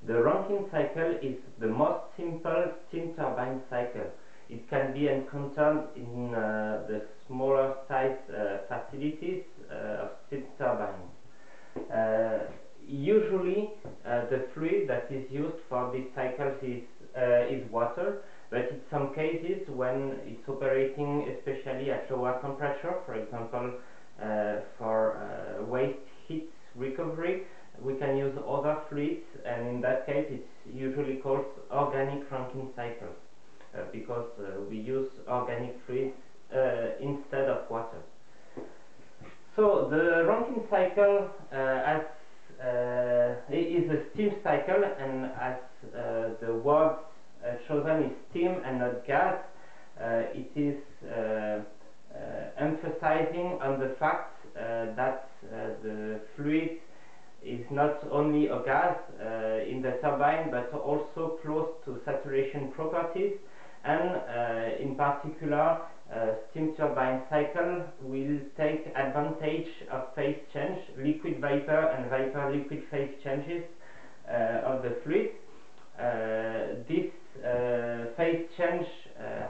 The Rankine cycle is the most simple steam turbine cycle. It can be encountered in the smaller size facilities of steam turbines. Usually the fluid that is used for these cycles is water, but in some cases when it's operating especially at lower temperature, for example for waste heat recovery, we can use other fluids, and in that case it's usually called organic Rankine cycles because we use organic fluids instead of water. So the Rankine cycle is a steam cycle, and as the word chosen is steam and not gas, it is emphasizing on the fact that the fluid is not only a gas in the turbine, but also close to saturation properties, and in particular steam turbine cycle will take advantage of phase change, liquid vapor and vapor liquid phase changes of the fluid. This phase change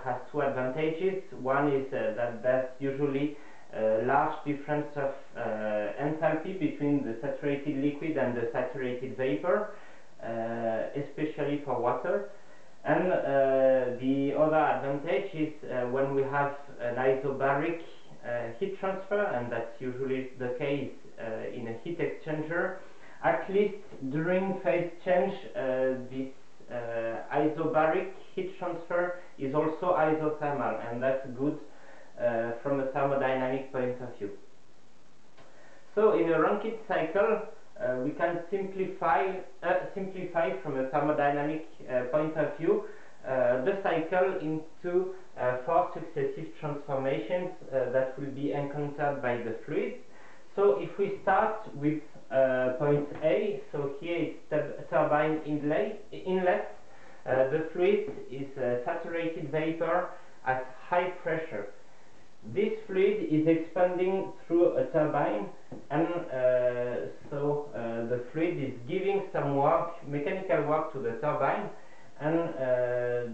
has two advantages. One is that there's usually a large difference of enthalpy between the saturated liquid and the saturated vapor, especially for water. And the other advantage is when we have an isobaric heat transfer, and that's usually the case in a heat exchanger. At least during phase change, this isobaric heat transfer is also isothermal, and that's good from a thermodynamic point of view. So in a Rankine cycle, we can simplify from a thermodynamic point of view the cycle into 4 successive transformations that will be encountered by the fluid. So if we start with point A, so here is turbine inlet, the fluid is saturated vapor at high pressure. This fluid is expanding through a turbine, and so the fluid is giving some work, mechanical work to the turbine, and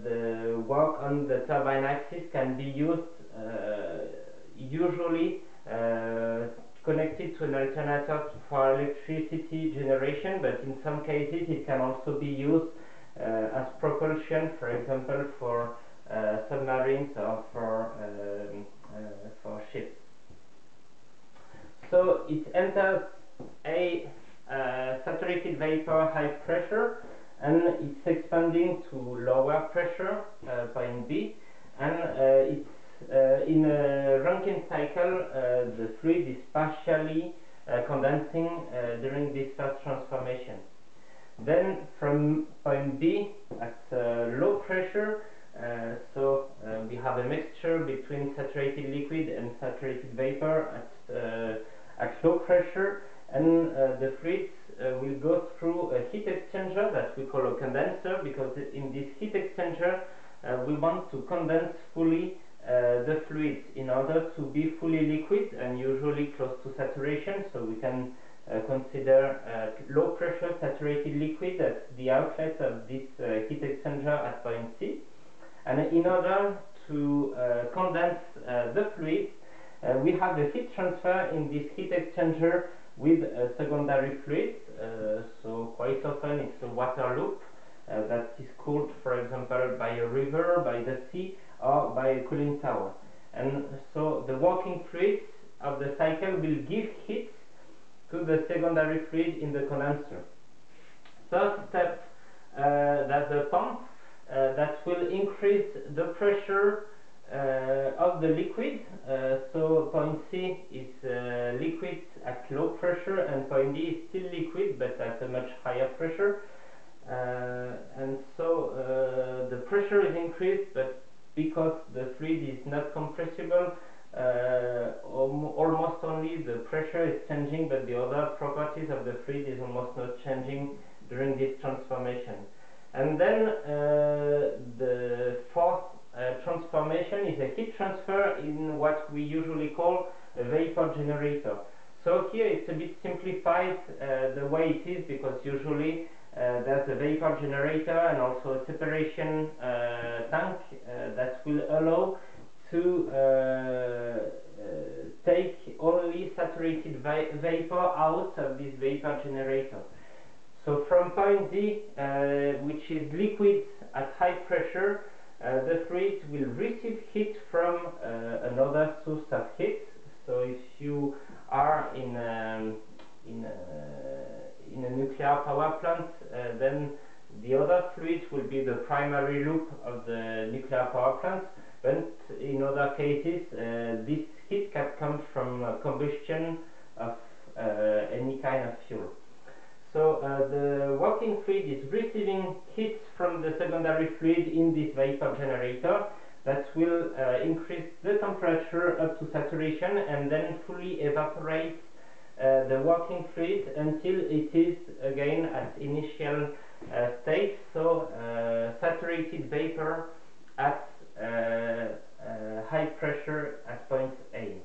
the work on the turbine axis can be used usually connected to an alternator for electricity generation, but in some cases it can also be used as propulsion, for example for submarines or for ships. So it enters a saturated vapor high pressure, and it's expanding to lower pressure, point B, and it's in a Rankine cycle the fluid is partially condensing during this first transformation. Then from point B at low pressure, we have a mixture between saturated liquid and saturated vapor at low pressure, and the fluids will go through a heat exchanger that we call a condenser, because in this heat exchanger we want to condense fully the fluids in order to be fully liquid and usually close to saturation. So we can consider low pressure saturated liquid as the outlet of this heat exchanger at point C. And in order to condense the fluid, we have the heat transfer in this heat exchanger with secondary fluids. So quite often it's a water loop that is cooled, for example, by a river, by the sea, or by a cooling tower. And so the working fluids of the cycle will give heat to the secondary fluid in the condenser. Third step, that's the pump that will increase the pressure of the liquid. So point C is liquid at low pressure, and point D is still liquid but at a much higher pressure. And so the pressure is increased, but because the fluid is not compressible, almost only the pressure is changing, but the other properties of the fluid is almost not changing during this transformation. And then the fourth transformation is a heat transfer in what we usually call a vapor generator. So here it's a bit simplified the way it is, because usually there's a vapor generator and also a separation tank that will allow to take only saturated vapor out of this vapor generator. So from point D, which is liquid at high pressure, the fluid will receive heat from another source of heat. So if you are in a nuclear power plant, then the other fluid will be the primary loop of the nuclear power plant. But in other cases, this heat can come from combustion of any kind of fuel. So the working fluid is receiving heat from the secondary fluid in this vapor generator that will increase the temperature up to saturation and then fully evaporate the working fluid until it is again at initial state, so saturated vapor at high pressure at point A.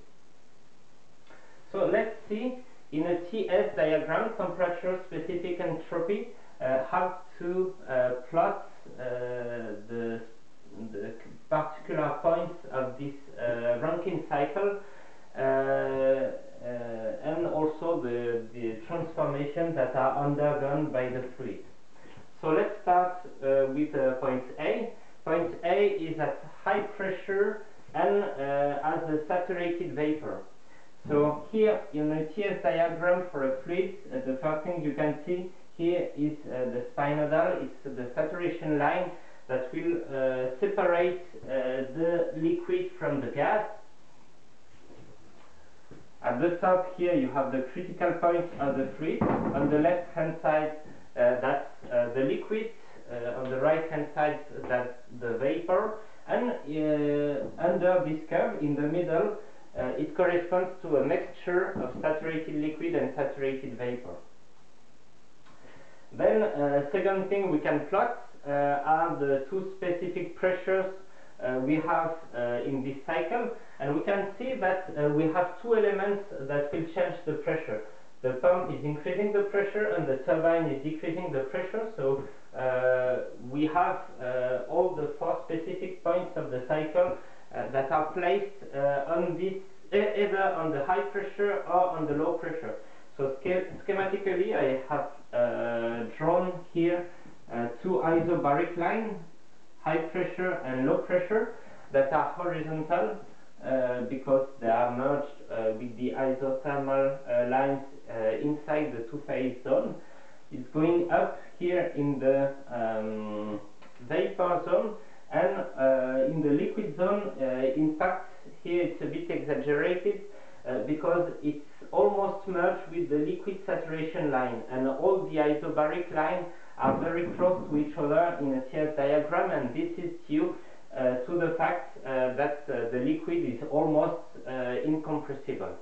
So let's see in a TS diagram, temperature specific entropy, how to plot the particular points of this Rankine cycle and also the transformations that are undergone by the fluid. So let's start with point A. Point A is at high pressure and as a saturated vapor. So here in a TS diagram for a fluid, the first thing you can see here is the spinodal. It's the saturation line that will separate the liquid from the gas. At the top here you have the critical point of the fluid. On the left hand side that's the liquid. On the right hand side that's the vapor. And under this curve in the middle it corresponds to a mixture of saturated liquid and saturated vapor. Then second thing we can plot are the two specific pressures we have in this cycle, and we can see that we have two elements that will change the pressure. The pump is increasing the pressure and the turbine is decreasing the pressure, so we have all the four specific points of the cycle that are placed on this, either on the high pressure or on the low pressure. So schematically I have drawn here two isobaric lines, high pressure and low pressure, that are horizontal because they are merged with the isothermal lines inside the two-phase zone. It's going up here in the vapor zone, and in the liquid zone, in fact, here it's a bit exaggerated because it's almost merged with the liquid saturation line, and all the isobaric lines are very close to each other in a TS diagram, and this is due to the fact that the liquid is almost incompressible.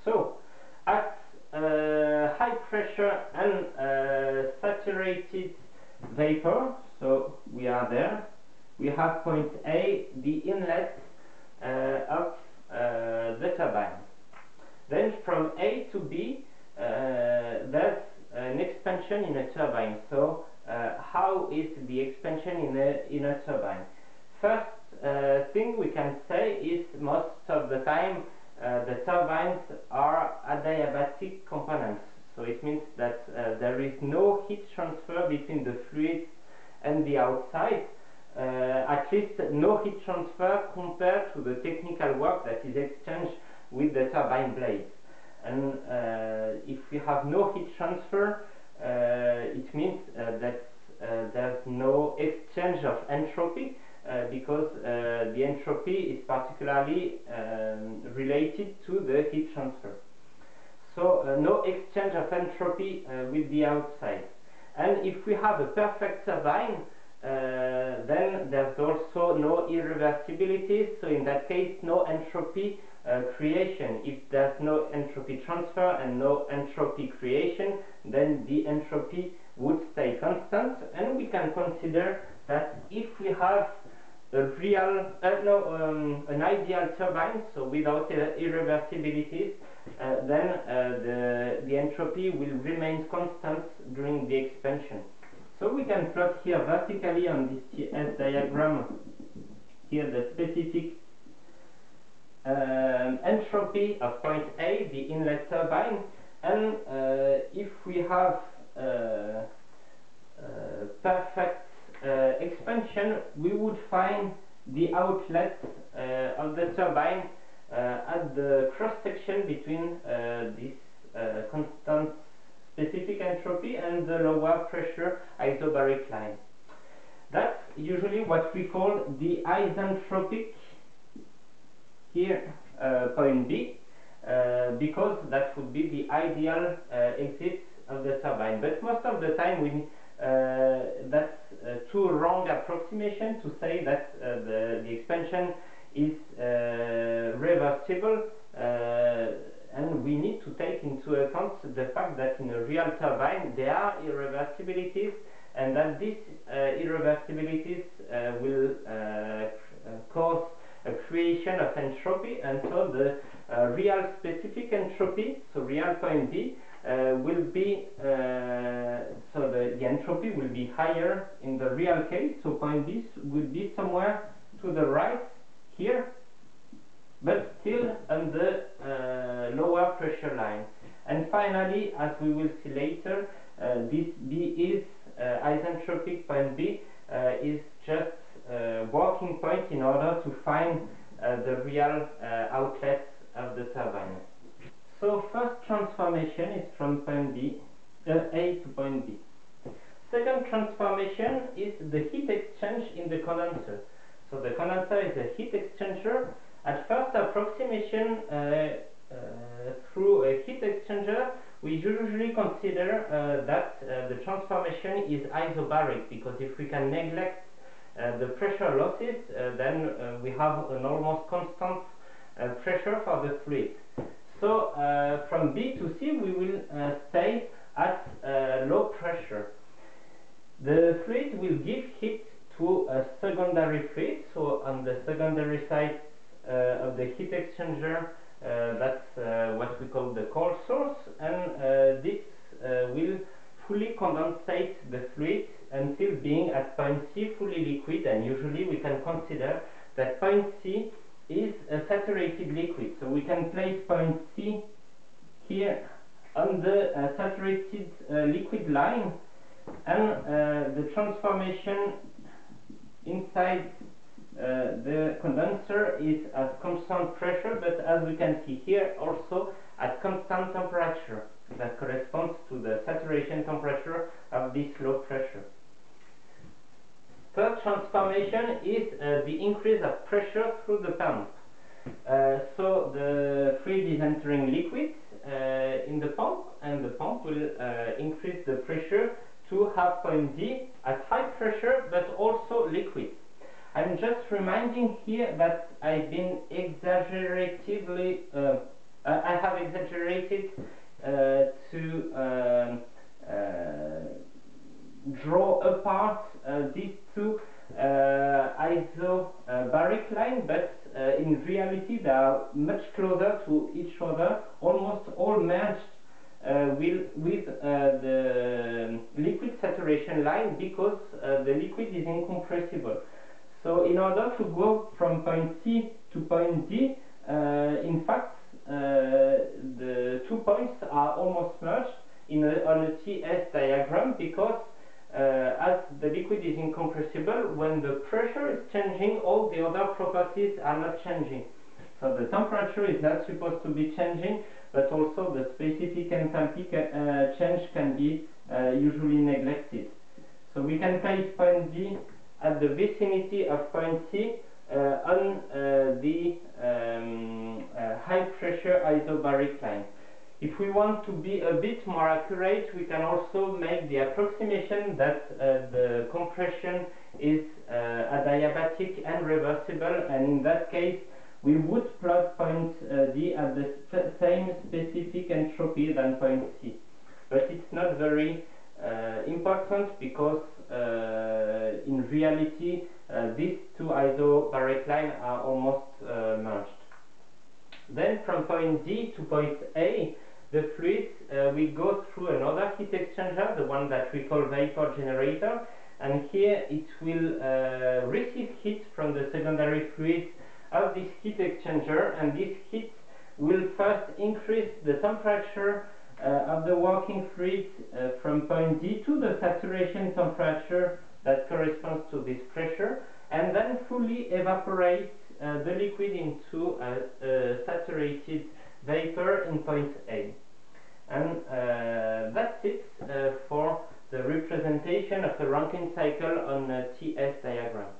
So, at high pressure and saturated vapor, so we are there, we have point A, the inlet of the turbine. Then from A to B, there's an expansion in a turbine. So how is the expansion in a turbine? First thing we can say is most of the time the turbines are adiabatic components. So it means that there is no heat transfer between the fluid and the outside. At least no heat transfer compared to the technical work that is exchanged with the turbine blades. And if we have no heat transfer, it means that there's no exchange of entropy because the entropy is particularly related to the heat transfer. So no exchange of entropy with the outside. And if we have a perfect turbine, then there's also no irreversibilities, so in that case no entropy creation. If there's no entropy transfer and no entropy creation, then the entropy would stay constant, and we can consider that if we have a real, an ideal turbine, so without irreversibilities, then the entropy will remain constant during the expansion. So we can plot here vertically on this TS diagram here the specific entropy of point A, the inlet turbine, and if we have perfect expansion, we would find the outlet of the turbine at the cross section between this constant specific entropy and the lower pressure isobaric line. That's usually what we call the isentropic here point B, because that would be the ideal exit of the turbine. But most of the time that's too wrong approximation to say that the expansion is reversible, and we need to take into account the fact that in a real turbine there are irreversibilities, and that these irreversibilities will cause a creation of entropy, and so the real specific entropy, so real point B, will be so the entropy will be higher in the real case, so point B will be somewhere to the right here, but still on the lower pressure line. And finally, as we will see later, this B is isentropic point B is just working point in order to find the real outlet of the turbine. So first transformation is from point B, A to point B. Second transformation is the heat exchange in the condenser. So the condenser is a heat exchanger. At first approximation through a heat exchanger, we usually consider that the transformation is isobaric, because if we can neglect the pressure losses, then we have an almost constant pressure for the fluid. So from B to C we will stay at low pressure. The fluid will give heat to a secondary fluid, so on the secondary side of the heat exchanger, that's what we call the cold source, and this will fully condensate the fluid until being at point C fully liquid, and usually we can consider that point C is a saturated liquid. So we can place point C here on the saturated liquid line, and the transformation inside the condenser is at constant pressure, but as we can see here, also at constant temperature. That corresponds to the saturation temperature of this low pressure. Third transformation is the increase of pressure through the pump. So the fluid is entering liquid in the pump, and the pump will increase the pressure to have point D at high pressure, but also liquid. I'm just reminding here that I've been exaggeratively, I have exaggerated to draw apart these two isobaric lines, but in reality they are much closer to each other, almost all merged with the liquid saturation line, because the liquid is incompressible. So in order to go from point C to point D, in fact the 2 points are almost merged on a TS diagram, because as the liquid is incompressible, when the pressure is changing, all the other properties are not changing. So the temperature is not supposed to be changing, but also the specific enthalpy change can be usually neglected. So we can place point D at the vicinity of point C on the high pressure isobaric line. If we want to be a bit more accurate, we can also make the approximation that the compression is adiabatic and reversible, and in that case we would plot point D at the same specific entropy than point C. But it's not very important, because in reality these two isobaric lines are almost merged. Then from point D to point A, the fluid will go through another heat exchanger, the one that we call vapor generator, and here it will receive heat from the secondary fluid of this heat exchanger, and this heat will first increase the temperature of the working fluid from point D to the saturation temperature that corresponds to this pressure, and then fully evaporate the liquid into a saturated vapor in point A. And that's it for the representation of the Rankine cycle on a TS diagram.